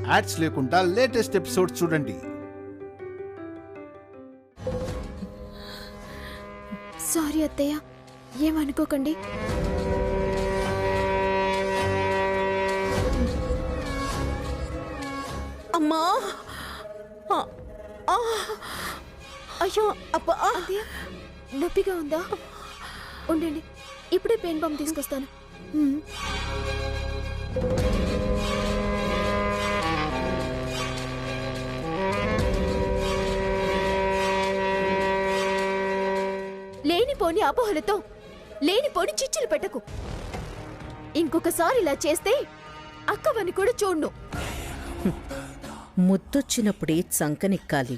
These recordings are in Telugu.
యాడ్స్ లేకుండా లేటెస్ట్ ఎపిసోడ్స్ చూడండి. సారీ అత్తయ్య, ఏమనుకోకండి. అమ్మా, అయ్యో అబ్బా, అత్తయ్య నొప్పిగా ఉందా? ఉండండి, ఇప్పుడే పెయిన్ బాంబ్ తీసుకొస్తాను. లేనిపోని అపోహలతో లేనిపోని చిచ్చులు పెట్టకు. ఇంకొకసారి ఇలా చేస్తే అక్కవని కూడా చూడ్ను. ముద్దొచ్చినప్పుడే చంకనెక్కాలి,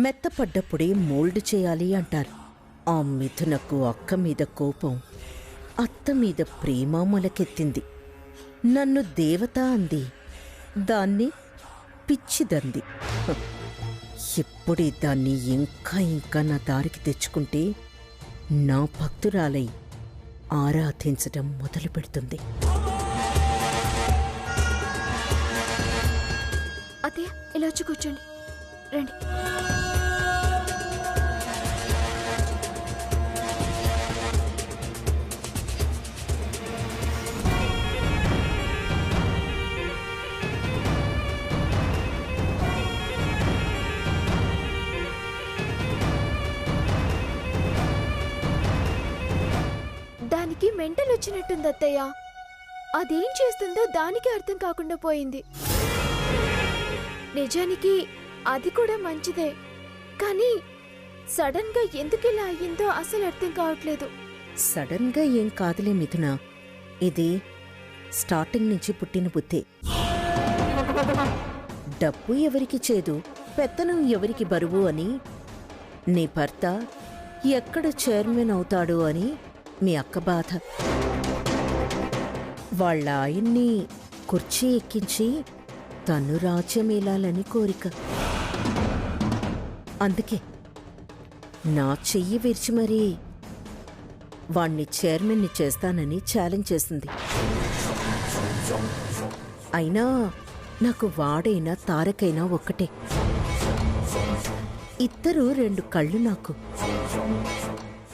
మెత్తపడ్డప్పుడే మోల్డ్ చేయాలి అంటారు. ఆ మిథునకు అక్క మీద కోపం, అత్త మీద ప్రేమ మొలకెత్తింది. నన్ను దేవత అంది, దాన్ని పిచ్చిదంది. ఇప్పుడే దాన్ని ఇంకా ఇంకా నా దారికి తెచ్చుకుంటే నా భక్తురాలై ఆరాధించటం మొదలు పెడుతుంది. అత్తయ్య ఇలా వచ్చి కూర్చోండి, రండి. దానికి మెంటల్ వచ్చినట్టుంది అత్తయ్య. అదేం చేస్తుందో దానికి అర్థం కాకుండా పోయింది. నిజానికి అది కూడా మంచిదే, కానీ సడన్ గా ఎందుకు ఇలా అయ్యిందో అసలు అర్థం కావట్లేదు. సడన్ గా ఏం కాదులే మిథున, ఇది స్టార్టింగ్ నుంచి పుట్టిన బుద్ధే. డబ్బు ఎవరికి చేదు, పెత్తనం ఎవరికి బరువు అని నీ భర్త ఎక్కడ చైర్మన్ అవుతాడు అని మీ అక్క బాధ. వాళ్ళ ఆయన్ని కుర్చీ ఎక్కించి తను రాజ్యమేలాలని కోరిక. అందుకే నా చెయ్యి విరిచి మరీ వాణ్ణి చైర్మన్ని చేస్తానని ఛాలెంజ్ చేసింది. అయినా నాకు వాడైనా తారకైనా ఒక్కటే. ఇద్దరు రెండు కళ్ళు నాకు.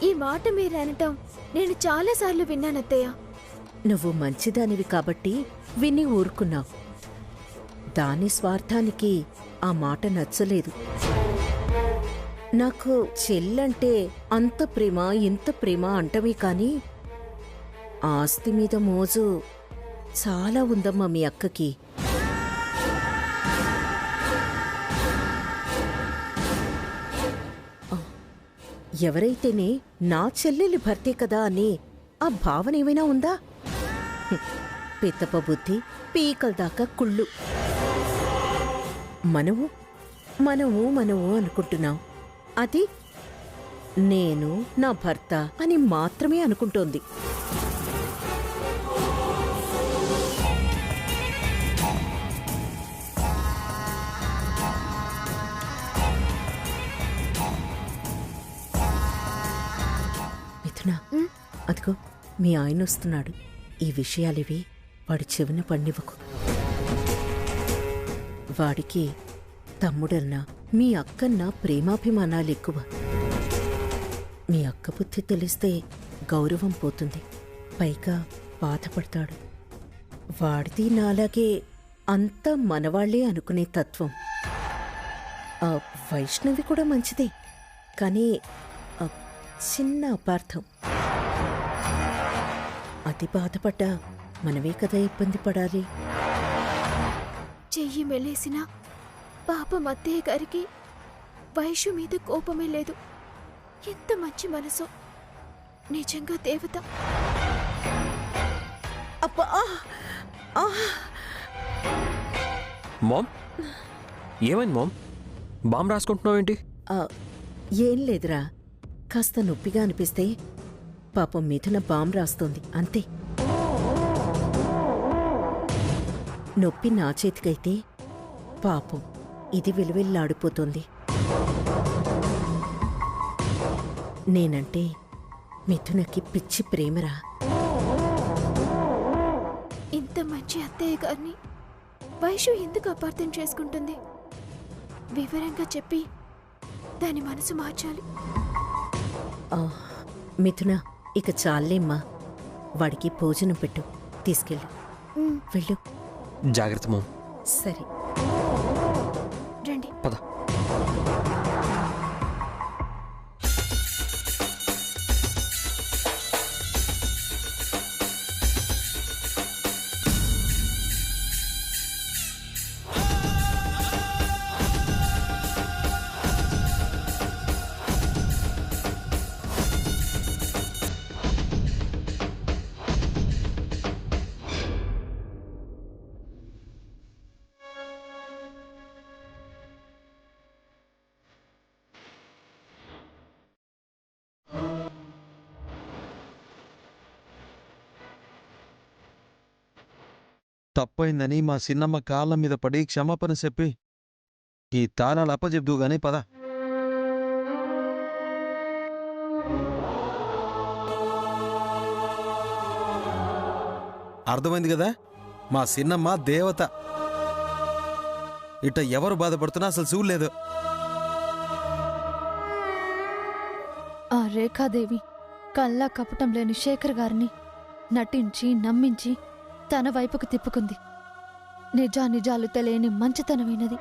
ఈ మాట మీరు అనటం నేను చాలాసార్లు విన్నానత్తయ్య. నువ్వు మంచిదానివి కాబట్టి విని ఊరుకున్నావు. దాని స్వార్థానికి ఆ మాట నచ్చలేదు. నాకు చెల్లంటే అంత ప్రేమ ఇంత ప్రేమ అంటమే కాని ఆస్తి మీద మోజు చాలా ఉందమ్మా మీ అక్కకి. ఎవరైతేనే నా చెల్లెలి భర్తే కదా అని ఆ భావన ఏమైనా ఉందా? పిత్తప బుద్ధి పీకల దాకా కుళ్ళు. మనము మనము మనము అనుకుంటున్నాం, అది నేను నా భర్త అని మాత్రమే అనుకుంటోంది. మిథున, అదిగో మీ ఆయన వస్తున్నాడు. ఈ విషయాలివి వాడి చెవిన పడినివ్వకు. వాడికి తమ్ముడన్నా మీ అక్కన్నా ప్రేమాభిమానాలు ఎక్కువ. మీ అక్క బుద్ధి తెలిస్తే గౌరవం పోతుంది, పైగా బాధపడతాడు. వాడిది నాలాగే అంతా మనవాళ్లే అనుకునే తత్వం. ఆ వైష్ణవి కూడా మంచిదే, కానీ చిన్న అపార్థం. అతి బాధపడ్డా మనమే కదా ఇబ్బంది పడాలి. చెయ్యి మెలేసిన పాపం అత్తయ్య గారికి వైషు మీద కోపమే లేదు. ఎంత మంచి మనసు, నిజంగా దేవత. అబ్బా! మామ్, ఏమైంది మామ్? బాంబు రాసుకుంటున్నావేంటి? ఏం లేదురా, కాస్త నొప్పిగా అనిపిస్తే పాపం మిథున బాంబు రాస్తోంది అంతే. నొప్పి నా చేతికైతే పాపం ఇది విలువిల్లాడిపోతుంది. నేనంటే మిథునకి పిచ్చి ప్రేమరా. ఇంత మంచి అత్తయ్య గారిని వైషు ఎందుకు అపార్థం చేసుకుంటుంది? వివరంగా చెప్పి దాని మనసు మార్చాలి. మిథున, ఇక చాలేమ్మా. వాడికి భోజనం పెట్టు, తీసుకెళ్ళు. వెళ్ళు. జాగ్రత్త మామ్. సరే. రండి. పద. తప్పైందని మా సిన్నమ్మ కాళ్ళ మీద పడి క్షమాపణ చెప్పి ఈ తాళాలు అప్పచెప్దు గాని పద. అర్థమైంది కదా? మా సిన్నమ్మ దేవత. ఇట ఎవరు బాధపడుతున్నా అసలు చూడలేదు. ఆ రేఖాదేవి కల్లా కపటం లేని శేఖర్ గారిని నటించి నమ్మించి తన వైపుకు తిప్పుకుంది. నిజాలు తెలియని మంచితనమైనది.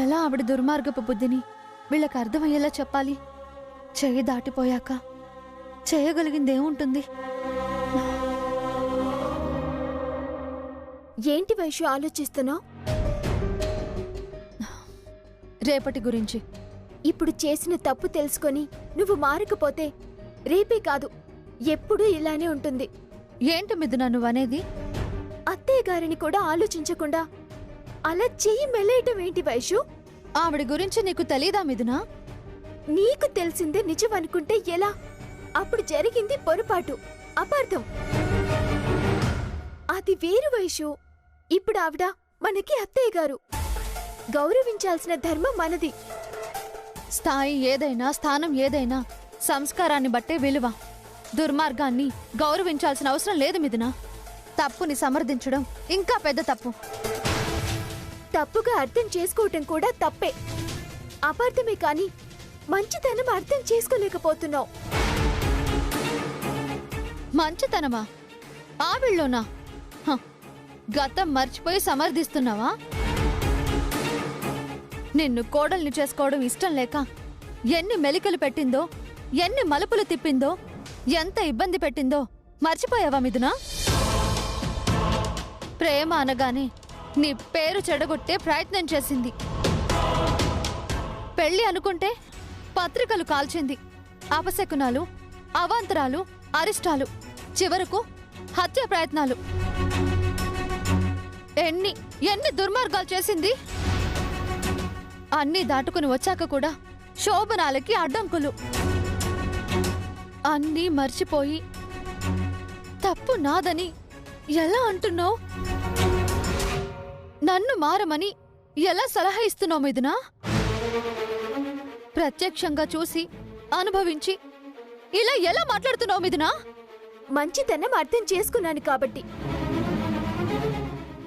ఎలా ఆవిడ దుర్మార్గపు బుద్ధిని వీళ్ళకి అర్థమయ్యేలా చెప్పాలి? చెయ్యి దాటిపోయాక చేయగలిగిందేముంటుంది? ఏంటి వైషు ఆలోచిస్తున్నావు? రేపటి గురించి. ఇప్పుడు చేసిన తప్పు తెలుసుకొని నువ్వు మారకపోతే రేపే కాదు, ఎప్పుడూ ఇలానే ఉంటుంది. ఏంటి మిథున నువ్వనేది? అత్తయ్య గారిని కూడా ఆలోచించకుండా అలా చెయ్యి మెలేయటం ఏంటి వైషు? ఆవిడ గురించి నీకు తెలీదా మిథున? నీకు తెలిసిందే నిజం అనుకుంటే ఎలా? అప్పుడు జరిగింది పొరపాటు, అపార్థం. అది వేరు వైషు. ఇప్పుడు ఆవిడ మనకి అత్తయ్య గారు. గౌరవించాల్సిన ధర్మం మనది. స్థాయి ఏదైనా, స్థానం ఏదైనా సంస్కారాన్ని బట్టే విలువ. దుర్మార్గాన్ని గౌరవించాల్సిన అవసరం లేదు మిథున. తప్పుని సమర్థించడం ఇంకా పెద్ద తప్పు. తప్పుగా అర్థం చేసుకోవటం కూడా తప్పే, అపార్థమే. కాని మంచితనం అర్థం చేసుకోలేకపోతున్నావు. మంచితనమా? ఆవిళ్ళోనా? గతం మర్చిపోయి సమర్థిస్తున్నావా? నిన్ను కోడల్ని చేసుకోవడం ఇష్టం లేక ఎన్ని మెలికలు పెట్టిందో, ఎన్ని మలుపులు తిప్పిందో, ఎంత ఇబ్బంది పెట్టిందో మర్చిపోయావా మిథున? ప్రేమ అనగానే నీ పేరు చెడగొట్టే ప్రయత్నం చేసింది. పెళ్లి అనుకుంటే పత్రికలు కాల్చింది. అపశకునాలు, అవాంతరాలు, అరిష్టాలు, చివరకు హత్య ప్రయత్నాలు. ఎన్ని ఎన్ని దుర్మార్గాలు చేసింది. అన్నీ దాటుకుని వచ్చాక కూడా శోభనాలకి అడ్డంకులు. అన్నీ మర్చిపోయి తప్పు నాదని ఎలా అంటున్నావు? నన్ను మారమని ఎలా సలహా ఇస్తున్నావు మిథున? ప్రత్యక్షంగా చూసి అనుభవించి ఇలా ఎలా మాట్లాడుతున్నావు మిథున? మంచితనం అర్థం చేసుకున్నాను కాబట్టి.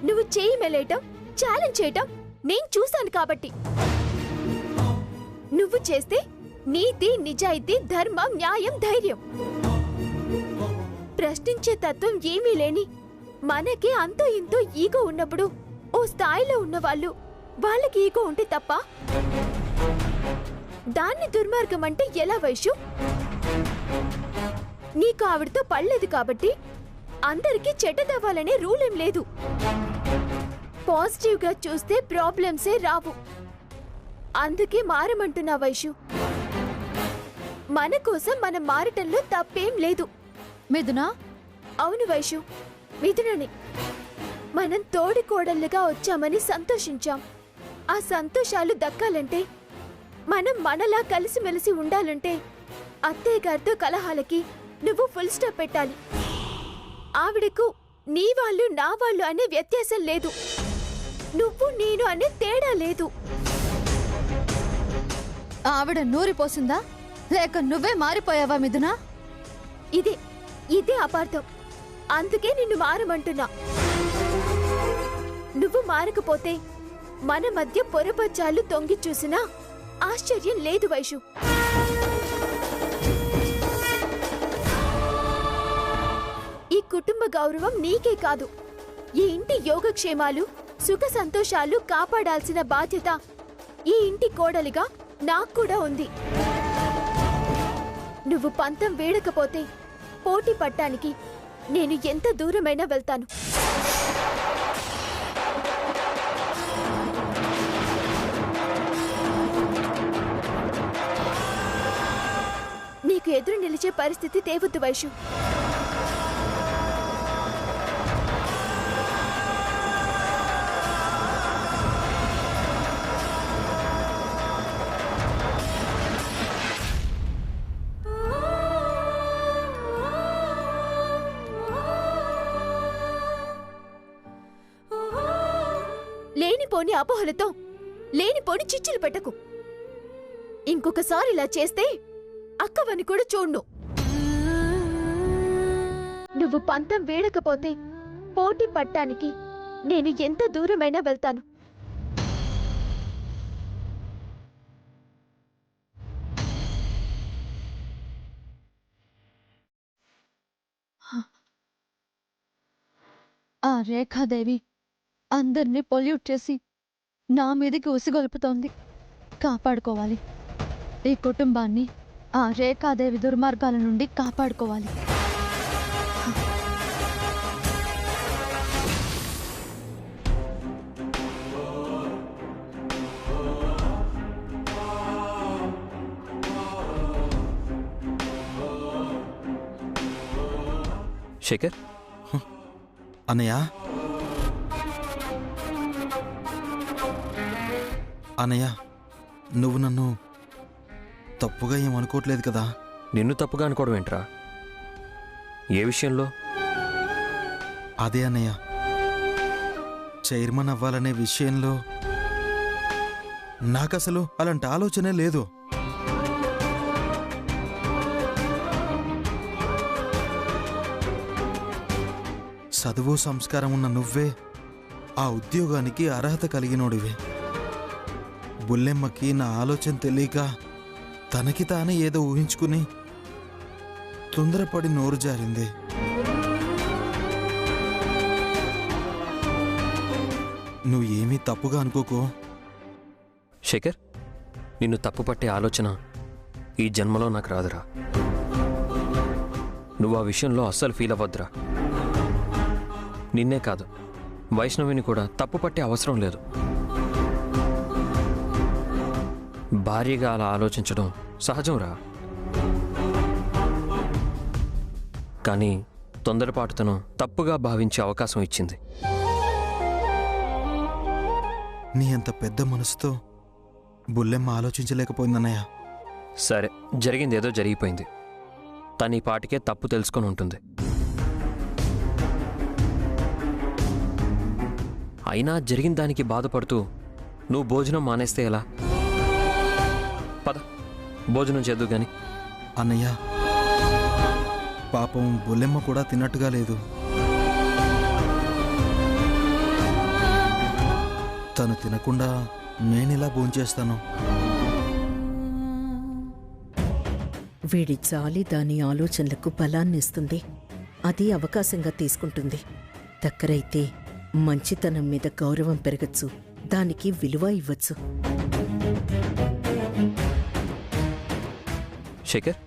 నువ్వు చేయి మెలేయటం, ఛాలెంజ్ చేయటం నేను చూశాను కాబట్టి. నువ్వు చేస్తే నీతి, నిజాయితీ, ధర్మం, న్యాయం, ధైర్యం. ప్రశ్నించే తత్వం ఏమీ లేని మనకి అంతో ఇంతో ఈగో ఉన్నప్పుడు ఓ స్థాయిలో ఉన్నవాళ్ళు వాళ్ళకి ఈగో ఉంటే తప్ప దాన్ని దుర్మార్గం అంటే ఎలా వైషు? నీకు ఆవిడతో పడలేదు కాబట్టి అందరికీ చెడ్డదవ్వాలనే రూల్ ఏం లేదు. పాజిటివ్గా చూస్తే ప్రాబ్లమ్సే రావు. అందుకే మారమంటున్నా వైషు. మన కోసం మనం మారటంలో తప్పేం లేదు. మిథున? అవును వైషు, మిథునని. మనం తోడి కోడళ్ళుగా వచ్చామని సంతోషించాం. ఆ సంతోషాలు దక్కాలంటే, మనం మనలా కలిసిమెలిసి ఉండాలంటే అత్తయ్య గారితో కలహాలకి నువ్వు ఫుల్ స్టాప్ పెట్టాలి. ఆవిడకు నీ వాళ్ళు నా వాళ్ళు అనే వ్యత్యాసం లేదు. నువ్వు నేను అనే తేడా లేదు. ఆవిడ నూరిపోసిందా లేక నువ్వే మారిపోయావా మిథున? ఇదే అపార్థం. అందుకే నిన్ను మారమంటున్నా. నువ్వు మారకపోతే మన మధ్య పొరపచ్చాలు తొంగి చూసినా ఆశ్చర్యం లేదు వైషు. ఈ కుటుంబ గౌరవం నీకే కాదు, ఈ ఇంటి యోగక్షేమాలు సుఖ సంతోషాలు కాపాడాల్సిన బాధ్యత ఈ ఇంటి కోడలిగా నాకు కూడా ఉంది. నువ్వు పంతం వేడకపోతే పోటీ పట్టానికి నేను ఎంత దూరమైనా వెళ్తాను. నీకు ఎదురు నిలిచే పరిస్థితి తేవద్దు వైషు. లేనిపోని అపోహలతో లేనిపోని చిచ్చులు పెట్టకు. ఇంకొకసారి ఇలా చేస్తే అక్కవని కూడా చూడ్ను. నువ్వు పంతం వేడకపోతే పోటీ పట్టానికి నేను ఎంత దూరమైనా వెళ్తాను. ఆ రేఖాదేవి అందరినీ పొల్యూట్ చేసి నా మీదకి ఉసిగొల్పుతోంది. కాపాడుకోవాలి. ఈ కుటుంబాన్ని ఆ రేఖాదేవి దుర్మార్గాల నుండి కాపాడుకోవాలి. శేఖర్, అన్నయ్య, అన్నయ్య, నువ్వు నన్ను తప్పుగా ఏమనుకోవట్లేదు కదా? నిన్ను తప్పుగా అనుకోవడం ఏంట్రా? ఏ విషయంలో? అదే అన్నయ్య, చైర్మన్ అవ్వాలనే విషయంలో నాకసలు అలాంటి ఆలోచనే లేదు. చదువు సంస్కారం ఉన్న నువ్వే ఆ ఉద్యోగానికి అర్హత కలిగినోడివే. బుల్లెమ్మకి నా ఆలోచన తెలియక తనకి తానే ఏదో ఊహించుకుని తొందరపడి నోరు జారింది. నువ్వు ఏమీ తప్పుగా అనుకోకో. శేఖర్, నిన్ను తప్పుపట్టే ఆలోచన ఈ జన్మలో నాకు రాదురా. నువ్వు ఆ విషయంలో అస్సలు ఫీల్ అవ్వద్దురా. నిన్నే కాదు, వైష్ణవిని కూడా తప్పు పట్టే అవసరం లేదు. భార్యగా అలా ఆలోచించడం సహజంరా. కానీ తొందరపాటుతనం తప్పుగా భావించే అవకాశం ఇచ్చింది. నీ అంత పెద్ద మనసుతో బుల్లెమ్మ ఆలోచించలేకపోయిందన్నయ్య. సరే, జరిగింది ఏదో జరిగిపోయింది. తను ఈ పాటికే తప్పు తెలుసుకొని ఉంటుంది. అయినా జరిగిన దానికి బాధపడుతూ నువ్వు భోజనం మానేస్తే ఎలా? పద, భోజనం చేద్దు గాని. అన్నయ్య, పాపం బుల్లెమ్మ కూడా తిన్నట్టుగా లేదు. తను తినకుండా నేనెలా భోంచేస్తాను? వీడి జాలి దాని ఆలోచనలకు బలాన్నిస్తుంది. అది అవకాశంగా తీసుకుంటుంది. దగ్గరైతే మంచితనం మీద గౌరవం పెరగచ్చు, దానికి విలువ ఇవ్వచ్చు. శేఖర్,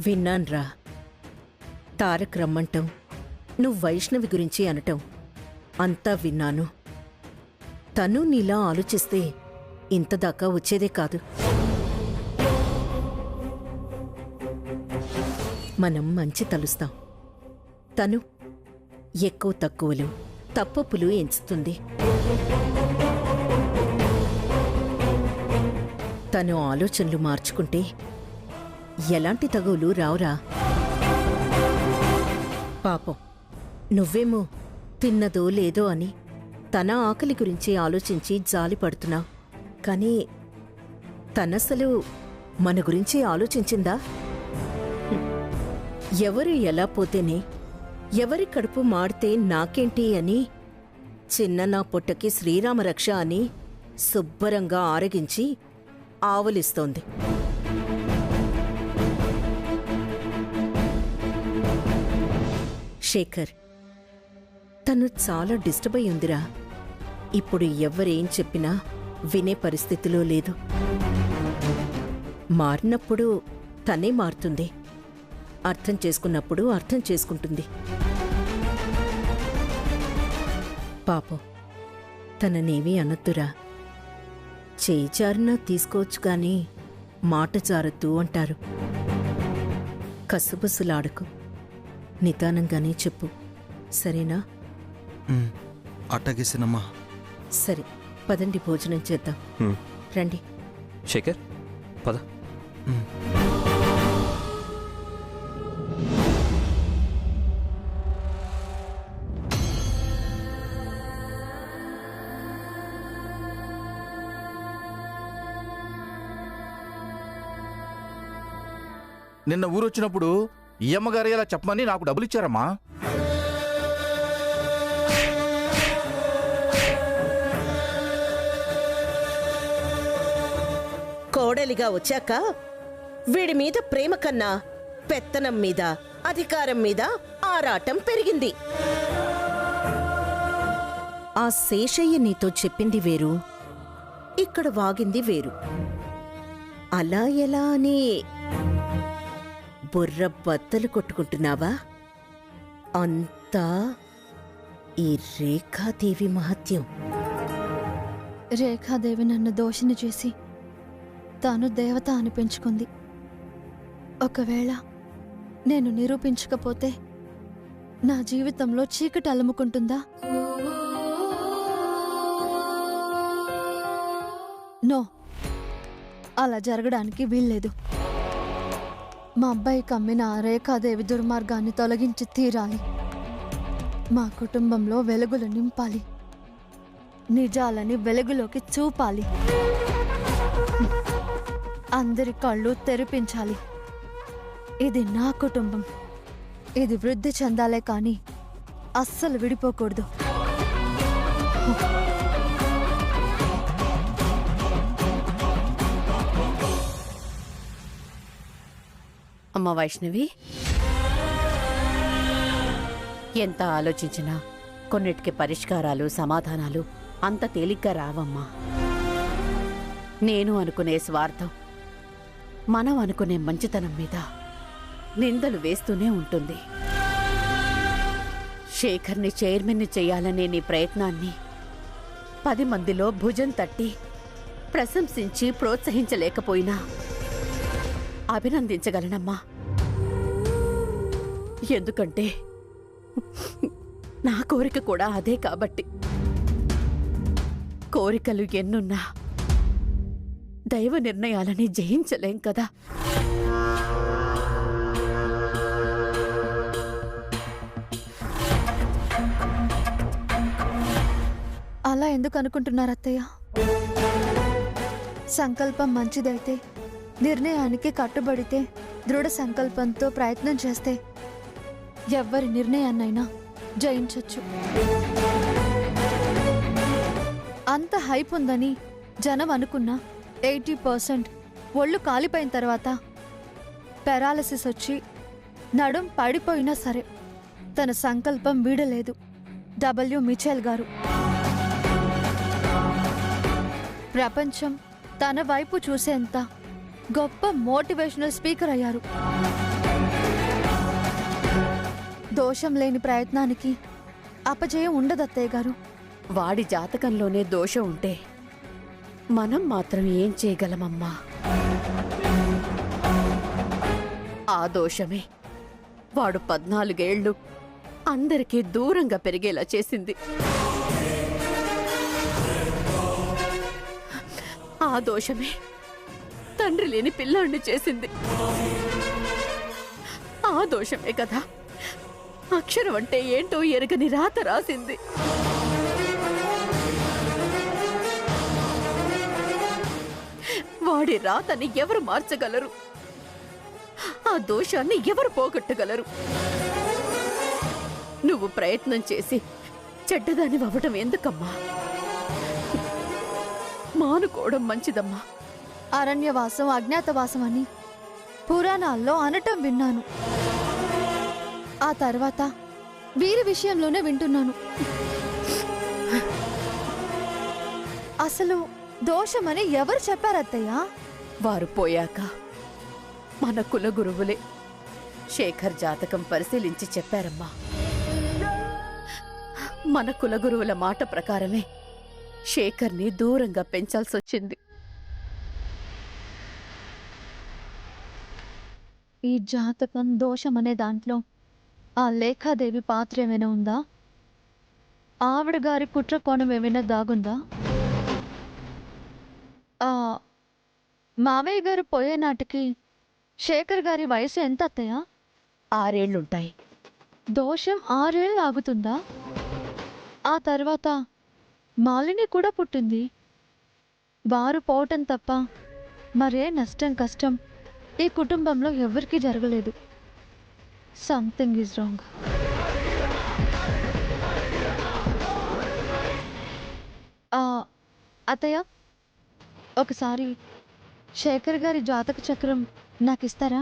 విన్నాన్రా. తారక్ రమ్మంటం, నువ్వు వైష్ణవి గురించి అనటం అంతా విన్నాను. తను నీలా ఆలోచిస్తే ఇంతదాకా వచ్చేదే కాదు. మనం మంచి తలుస్తాం. తను ఎక్కువ తక్కువలు తప్పొప్పులు ఎంచుతుంది. తను ఆలోచనలు మార్చుకుంటే ఎలాంటి తగువులు రావురా. పాపం నువ్వేమో తిన్నదో లేదో అని తన ఆకలి గురించి ఆలోచించి జాలి పడుతున్నావు. కానీ తనసలు మన గురించి ఆలోచించిందా? ఎవరు ఎలా పోతేనే, ఎవరి కడుపు మాడితే నాకేంటి అని చిన్న నా పుట్టకి శ్రీరామరక్ష అని శుభ్రంగా ఆరగించి ఆవులిస్తోంది. శేఖర్, తను చాలా డిస్టర్బ్ అయి ఉందిరా. ఇప్పుడు ఎవ్వరేం చెప్పినా వినే పరిస్థితిలో లేదు. మారినప్పుడు తనే మారుతుంది, అర్థం చేసుకున్నప్పుడు అర్థం చేసుకుంటుంది. పాపం, తననేమీ అనొద్దురా. చేయి జారినా తీసుకోవచ్చు గాని మాట జారద్దు అంటారు. కసుబుసులాడకు, నిదానంగానే చెప్పు, సరేనా? అట్టగే సినమ్మ. సరే, పదండి, భోజనం చేద్దాం. రండి. శేఖర్, పద. నిన్న ఊరొచ్చినప్పుడు ఈ అమ్మగారు ఇలా చెప్పమని నాకు డబ్బులు ఇచ్చారమ్మా. కోడలిగా వచ్చాక వీడి మీద ప్రేమ కన్నా పెత్తనం మీద, అధికారం మీద ఆరాటం పెరిగింది. ఆ శేషయ్య నీతో చెప్పింది వేరు, ఇక్కడ వాగింది వేరు. అలా ఎలా అని బుర్ర బద్దలు కొట్టుకుంటున్నావా? అంతా ఈ రేఖాదేవి మహత్యం. రేఖాదేవి నన్ను దోషిని చేసి తాను దేవత అనిపించుకుంది. ఒకవేళ నేను నిరూపించకపోతే నా జీవితంలో చీకటి అలుముకుంటుందా? నో, అలా జరగడానికి వీల్లేదు. మా అబ్బాయి కమ్మిన ఆ రేఖాదేవి దుర్మార్గాన్ని తొలగించి తీరాలి. మా కుటుంబంలో వెలుగులు నింపాలి, నిజాలని వెలుగులోకి చూపాలి, అందరి కళ్ళు తెరిపించాలి. ఇది నా కుటుంబం, ఇది వృద్ధి చెందాలే కానీ అస్సలు విడిపోకూడదు. అమ్మ వైష్ణవి, ఎంత ఆలోచించినా కొన్నిటికి పరిష్కారాలు, సమాధానాలు అంత తేలిగ్గా రావమ్మా. నేను అనుకునే స్వార్థం, మనం అనుకునే మంచితనం మీద నిందలు వేస్తూనే ఉంటుంది. శేఖర్ని చైర్మన్ని చెయ్యాలనే నీ ప్రయత్నాన్ని 10 మందిలో భుజం తట్టి ప్రశంసించి ప్రోత్సహించలేకపోయినా అభినందించగలనమ్మా. ఎందుకంటే నా కోరిక కూడా అదే కాబట్టి. కోరికలు ఎన్నున్నా దైవ నిర్ణయాలని జయించలేం కదా. అలా ఎందుకు అనుకుంటున్నారు అత్తయ్య? సంకల్పం మంచిదైతే, నిర్ణయానికి కట్టుబడితే, దృఢ సంకల్పంతో ప్రయత్నం చేస్తే ఎవ్వరి నిర్ణయాన్నైనా జయించొచ్చు. అంత హైప్ ఉందని జనం అనుకున్నా 80% ఒళ్ళు కాలిపోయిన తర్వాత పెరాలసిస్ వచ్చి నడుం పడిపోయినా సరే తన సంకల్పం వీడలేదు డబ్ల్యూ మిచెల్ గారు. ప్రపంచం తన వైపు చూసేంత గొప్ప మోటివేషనల్ స్పీకర్ అయ్యారు. దోషం లేని ప్రయత్నానికి అపజయం ఉండదు అత్తయ్య గారు. వాడి జాతకంలోనే దోషం ఉంటే మనం మాత్రం ఏం చేయగలమమ్మా? ఆ దోషమే వాడు 14 ఏళ్లు అందరికీ దూరంగా పెరిగేలా చేసింది. ఆ దోషమే తండ్రి లేని పిల్లాడిని చేసింది. ఆ దోషమే కదా అక్షరం అంటే ఏంటో ఎరగని రాత రాసింది. వాడి రాతని ఎవరు మార్చగలరు? ఆ దోషాన్ని ఎవరు పోగొట్టగలరు? నువ్వు ప్రయత్నం చేసి చెడ్డదాని అవ్వటం ఎందుకమ్మా? మానుకోవడం మంచిదమ్మా. అరణ్యవాసం అజ్ఞాతవాసం అని పురాణాల్లో అనటం విన్నాను. ఆ తర్వాత వీరి విషయంలోనే వింటున్నాను. అసలు దోషమని ఎవరు చెప్పారత్తయ్యా? వారు పోయాక మన కులగురువులే శేఖర్ జాతకం పరిశీలించి చెప్పారమ్మా. మన కులగురువుల మాట ప్రకారమే శేఖర్ని దూరంగా పెంచాల్సొచ్చింది. ఈ జాతకం దోషం అనే దాంట్లో ఆ లేఖాదేవి పాత్ర ఏమైనా ఉందా? ఆవిడ గారి కుట్ర కోణం ఏమైనా దాగుందా? ఆ మావయ్య గారు పోయే నాటికి శేఖర్ గారి వయసు ఎంత అత్తయ్య? 6 ఏళ్లుంటాయి. దోషం 6 ఏళ్ళు ఆగుతుందా? ఆ తర్వాత మాలిని కూడా పుట్టింది. వారు పోవటం తప్ప మరే నష్టం కష్టం ఈ కుటుంబంలో ఎవరికీ జరగలేదు. Something is wrong. అత్తయ్య, ఒకసారి శేఖర్ గారి జాతక చక్రం నాకు ఇస్తారా?